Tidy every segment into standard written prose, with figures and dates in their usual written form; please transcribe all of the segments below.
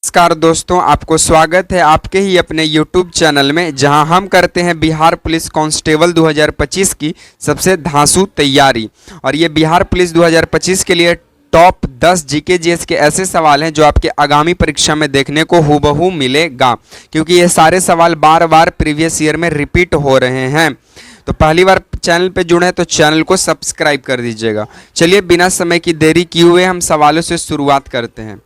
नमस्कार दोस्तों, आपको स्वागत है आपके ही अपने YouTube चैनल में, जहां हम करते हैं बिहार पुलिस कांस्टेबल 2025 की सबसे धांसू तैयारी। और ये बिहार पुलिस 2025 के लिए टॉप 10 जीके जीएस के ऐसे सवाल हैं जो आपके आगामी परीक्षा में देखने को हूबहू मिलेगा, क्योंकि ये सारे सवाल बार बार प्रीवियस ईयर में रिपीट हो रहे हैं। तो पहली बार चैनल पे जुड़े हैं तो चैनल को सब्सक्राइब कर दीजिएगा। चलिए बिना समय की देरी किए हुए हम सवालों से शुरुआत करते हैं।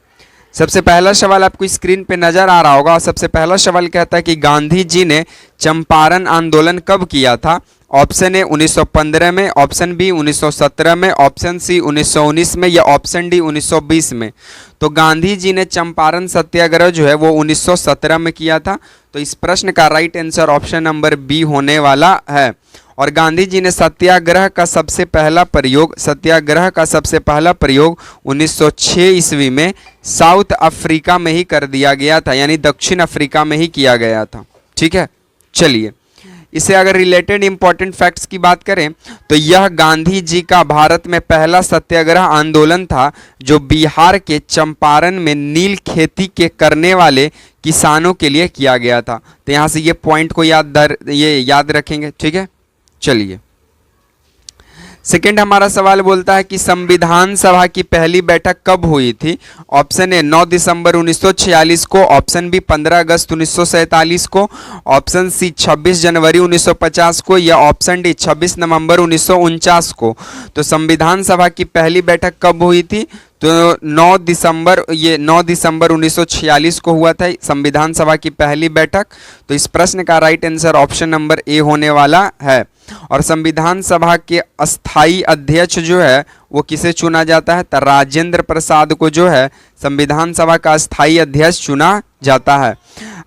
सबसे पहला सवाल आपको स्क्रीन पे नजर आ रहा होगा और सबसे पहला सवाल कहता है कि गांधी जी ने चंपारण आंदोलन कब किया था। ऑप्शन ए 1915 में, ऑप्शन बी 1917 में, ऑप्शन सी 1919 में या ऑप्शन डी 1920 में। तो गांधी जी ने चंपारण सत्याग्रह जो है वो 1917 में किया था। तो इस प्रश्न का right answer option number B होने वाला है। और गांधी जी ने सत्याग्रह का सबसे पहला प्रयोग 1906 ईस्वी में साउथ अफ्रीका में ही कर दिया गया था, यानी दक्षिण अफ्रीका में ही किया गया था। ठीक है, चलिए इसे अगर रिलेटेड इंपॉर्टेंट फैक्ट्स की बात करें तो यह गांधी जी का भारत में पहला सत्याग्रह आंदोलन था जो बिहार के चंपारण में नील खेती के करने वाले किसानों के लिए किया गया था। तो यहाँ से ये पॉइंट को याद रखेंगे। ठीक है, चलिए सेकेंड हमारा सवाल बोलता है कि संविधान सभा की पहली बैठक कब हुई थी। ऑप्शन ए 9 दिसंबर 1946 को, ऑप्शन बी 15 अगस्त 1947 को, ऑप्शन सी 26 जनवरी 1950 को या ऑप्शन डी 26 नवंबर 1949 को। तो संविधान सभा की पहली बैठक कब हुई थी? तो 9 दिसंबर 1946 को हुआ था संविधान सभा की पहली बैठक। तो इस प्रश्न का right answer option number A होने वाला है। और संविधान सभा के अस्थाई अध्यक्ष जो है वो किसे चुना जाता है? तो राजेंद्र प्रसाद को जो है संविधान सभा का अस्थाई अध्यक्ष चुना जाता है।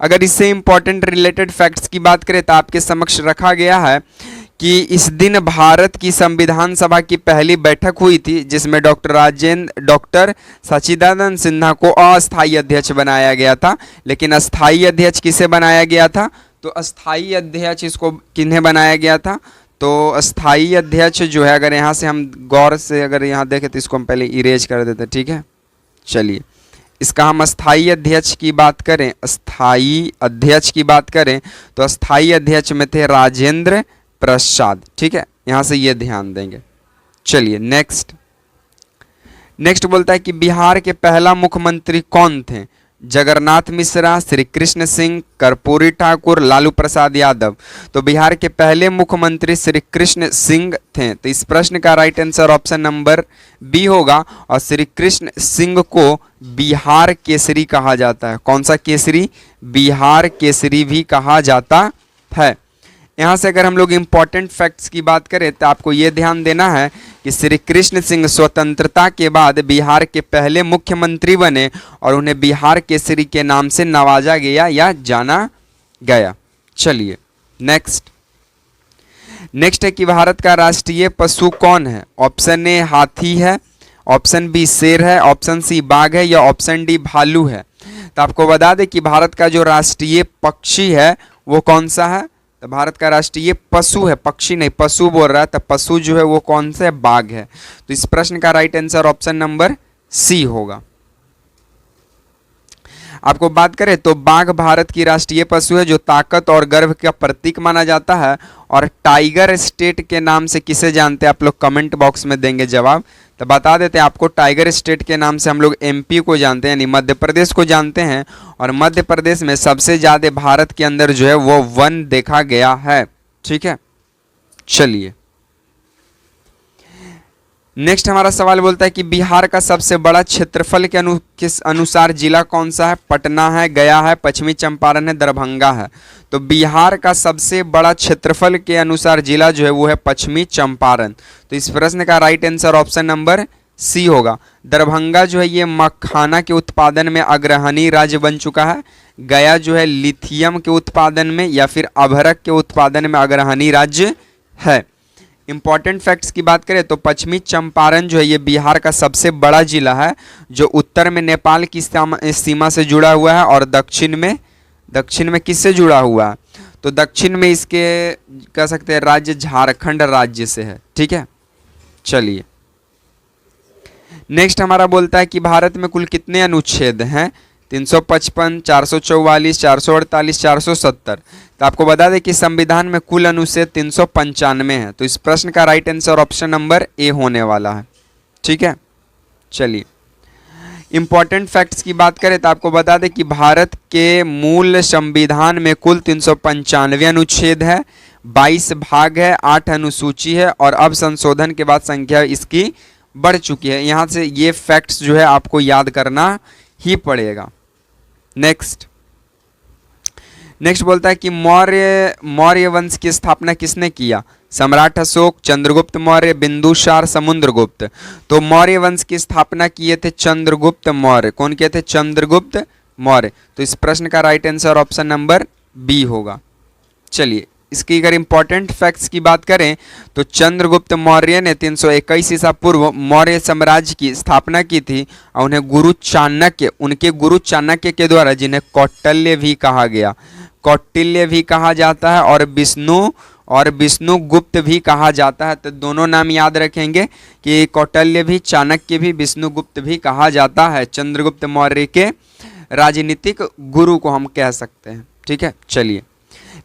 अगर इससे इंपॉर्टेंट रिलेटेड फैक्ट्स की बात करें तो आपके समक्ष रखा गया है कि इस दिन भारत की संविधान सभा की पहली बैठक हुई थी, जिसमें डॉक्टर सच्चिदानंद सिन्हा को अस्थाई अध्यक्ष बनाया गया था। लेकिन अस्थाई अध्यक्ष किसे बनाया गया था? तो अस्थाई अध्यक्ष इसको किन्हें बनाया गया था? तो अस्थाई अध्यक्ष जो है, अगर यहाँ से हम गौर से अगर यहाँ देखें तो इसको हम पहले इरेज कर देते। ठीक है, चलिए इसका हम अस्थाई अध्यक्ष की बात करें, तो अस्थाई अध्यक्ष में थे राजेंद्र प्रसाद। ठीक है, यहां से ये ध्यान देंगे। चलिए नेक्स्ट बोलता है कि बिहार के पहला मुख्यमंत्री कौन थे। जगन्नाथ मिश्रा, श्री कृष्ण सिंह, कर्पूरी ठाकुर, लालू प्रसाद यादव। तो बिहार के पहले मुख्यमंत्री श्री कृष्ण सिंह थे। तो इस प्रश्न का right answer option number B होगा। और श्री कृष्ण सिंह को बिहार केसरी कहा जाता है। कौन सा केसरी? बिहार केसरी भी कहा जाता है। यहाँ से अगर हम लोग इंपॉर्टेंट फैक्ट्स की बात करें तो आपको ये ध्यान देना है कि श्री कृष्ण सिंह स्वतंत्रता के बाद बिहार के पहले मुख्यमंत्री बने और उन्हें बिहार केसरी के नाम से नवाजा गया या जाना गया। चलिए नेक्स्ट है कि भारत का राष्ट्रीय पशु कौन है। ऑप्शन ए हाथी है, ऑप्शन बी शेर है, ऑप्शन सी बाघ है या ऑप्शन डी भालू है। तो आपको बता दें कि भारत का जो राष्ट्रीय पक्षी है वो कौन सा है? तो भारत का राष्ट्रीय पशु है, पक्षी नहीं, पशु बोल रहा है। तो पशु जो है वो कौन सा है? बाघ है। तो इस प्रश्न का right answer option number C होगा। आपको बात करें तो बाघ भारत की राष्ट्रीय पशु है जो ताकत और गर्व का प्रतीक माना जाता है। और टाइगर स्टेट के नाम से किसे जानते हैं? आप लोग कमेंट बॉक्स में देंगे जवाब। तो बता देते हैं आपको, टाइगर स्टेट के नाम से हम लोग एमपी को जानते हैं, यानी मध्य प्रदेश को जानते हैं। और मध्य प्रदेश में सबसे ज़्यादा भारत के अंदर जो है वो वन देखा गया है। ठीक है, चलिए नेक्स्ट हमारा सवाल बोलता है कि बिहार का सबसे बड़ा क्षेत्रफल के अनुसार जिला कौन सा है। पटना है, गया है, पश्चिमी चंपारण है, दरभंगा है। तो बिहार का सबसे बड़ा क्षेत्रफल के अनुसार जिला जो है वो है पश्चिमी चंपारण। तो इस प्रश्न का right answer option number C होगा। दरभंगा जो है ये मखाना के उत्पादन में अग्रणी राज्य बन चुका है। गया जो है लिथियम के उत्पादन में या फिर अभ्रक के उत्पादन में अग्रणी राज्य है। इंपॉर्टेंट फैक्ट्स की बात करें तो पश्चिमी चंपारण जो है ये बिहार का सबसे बड़ा जिला है जो उत्तर में नेपाल की सीमा से जुड़ा हुआ है और दक्षिण में किससे जुड़ा हुआ है? तो दक्षिण में इसके कह सकते हैं राज्य झारखंड राज्य से है। ठीक है, चलिए नेक्स्ट हमारा बोलता है कि भारत में कुल कितने अनुच्छेद हैं। 355, 444, 448, 470। तो आपको बता दें कि संविधान में कुल अनुच्छेद 395 है। तो इस प्रश्न का right answer option number A होने वाला है। ठीक है, चलिए इंपॉर्टेंट फैक्ट्स की बात करें तो आपको बता दें कि भारत के मूल संविधान में कुल 395 अनुच्छेद है, 22 भाग है, 8 अनुसूची है और अब संशोधन के बाद संख्या इसकी बढ़ चुकी है। यहाँ से ये फैक्ट्स जो है आपको याद करना ही पड़ेगा। नेक्स्ट बोलता है कि मौर्य वंश की स्थापना किसने किया? सम्राट अशोक, चंद्रगुप्त मौर्य, बिंदुसार, समुद्रगुप्त। तो मौर्य वंश की स्थापना किए थे चंद्रगुप्त मौर्य। कौन किए थे? चंद्रगुप्त मौर्य। तो इस प्रश्न का right answer option number B होगा। चलिए इसकी अगर इंपॉर्टेंट फैक्ट्स की बात करें तो चंद्रगुप्त मौर्य ने 321 ईसा पूर्व मौर्य साम्राज्य की स्थापना की थी और उन्हें उनके गुरु चाणक्य के द्वारा, जिन्हें कौटिल्य भी कहा गया, कौटिल्य भी कहा जाता है और विष्णुगुप्त भी कहा जाता है। तो दोनों नाम याद रखेंगे कि कौटिल्य भी, चाणक्य भी, विष्णुगुप्त भी कहा जाता है। चंद्रगुप्त मौर्य के राजनीतिक गुरु को हम कह सकते हैं। ठीक है, चलिए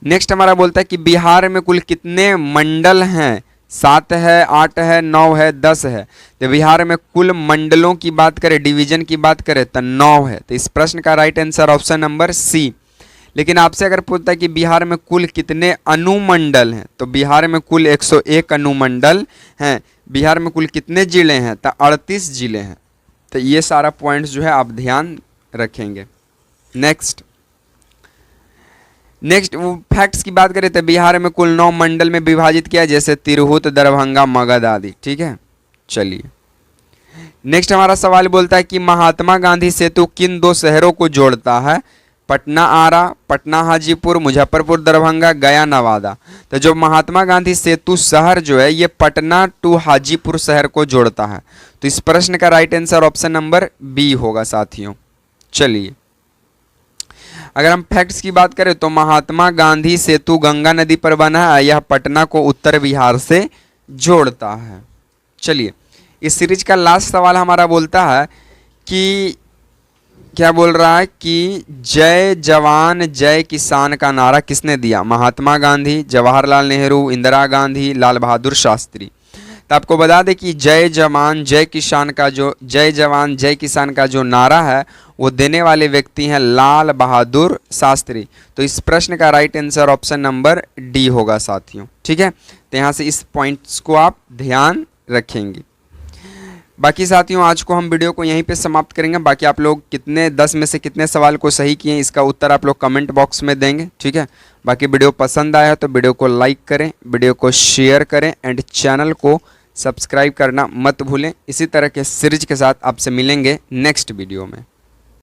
नेक्स्ट हमारा बोलता है कि बिहार में कुल कितने मंडल हैं? 7 है, 8 है, 9 है, 10 है। तो बिहार में कुल मंडलों की बात करें, डिवीजन की बात करें तो 9 है। तो इस प्रश्न का right answer option number C. लेकिन आपसे अगर पूछता है कि बिहार में कुल कितने अनुमंडल हैं, तो बिहार में कुल 101 अनुमंडल हैं। बिहार में कुल कितने जिले हैं? तो 38 जिले हैं। तो ये सारा पॉइंट्स जो है आप ध्यान रखेंगे। नेक्स्ट फैक्ट्स की बात करें तो बिहार में कुल 9 मंडल में विभाजित किया, जैसे तिरहुत, दरभंगा, मगध आदि। ठीक है, चलिए नेक्स्ट हमारा सवाल बोलता है कि महात्मा गांधी सेतु किन 2 शहरों को जोड़ता है? पटना आरा, पटना हाजीपुर, मुजफ्फरपुर दरभंगा, गया नवादा। तो जो महात्मा गांधी सेतु शहर जो है ये पटना टू हाजीपुर शहर को जोड़ता है। तो इस प्रश्न का right answer option number B होगा साथियों। चलिए अगर हम फैक्ट्स की बात करें तो महात्मा गांधी सेतु गंगा नदी पर बना है। यह पटना को उत्तर बिहार से जोड़ता है। चलिए इस सीरीज का लास्ट सवाल हमारा बोलता है कि क्या बोल रहा है कि जय जवान जय किसान का नारा किसने दिया? महात्मा गांधी, जवाहरलाल नेहरू, इंदिरा गांधी, लाल बहादुर शास्त्री। तो आपको बता दें कि जय जवान जय किसान का जो नारा है वो देने वाले व्यक्ति हैं लाल बहादुर शास्त्री। तो इस प्रश्न का right answer option number D होगा साथियों। ठीक है, तो यहाँ से इस पॉइंट्स को आप ध्यान रखेंगे। बाकी साथियों आज को हम वीडियो को यहीं पे समाप्त करेंगे। बाकी आप लोग 10 में से कितने सवाल को सही किए इसका उत्तर आप लोग कमेंट बॉक्स में देंगे। ठीक है, बाकी वीडियो पसंद आया तो वीडियो को लाइक करें, वीडियो को शेयर करें एंड चैनल को सब्सक्राइब करना मत भूलें। इसी तरह के सीरीज के साथ आपसे मिलेंगे नेक्स्ट वीडियो में।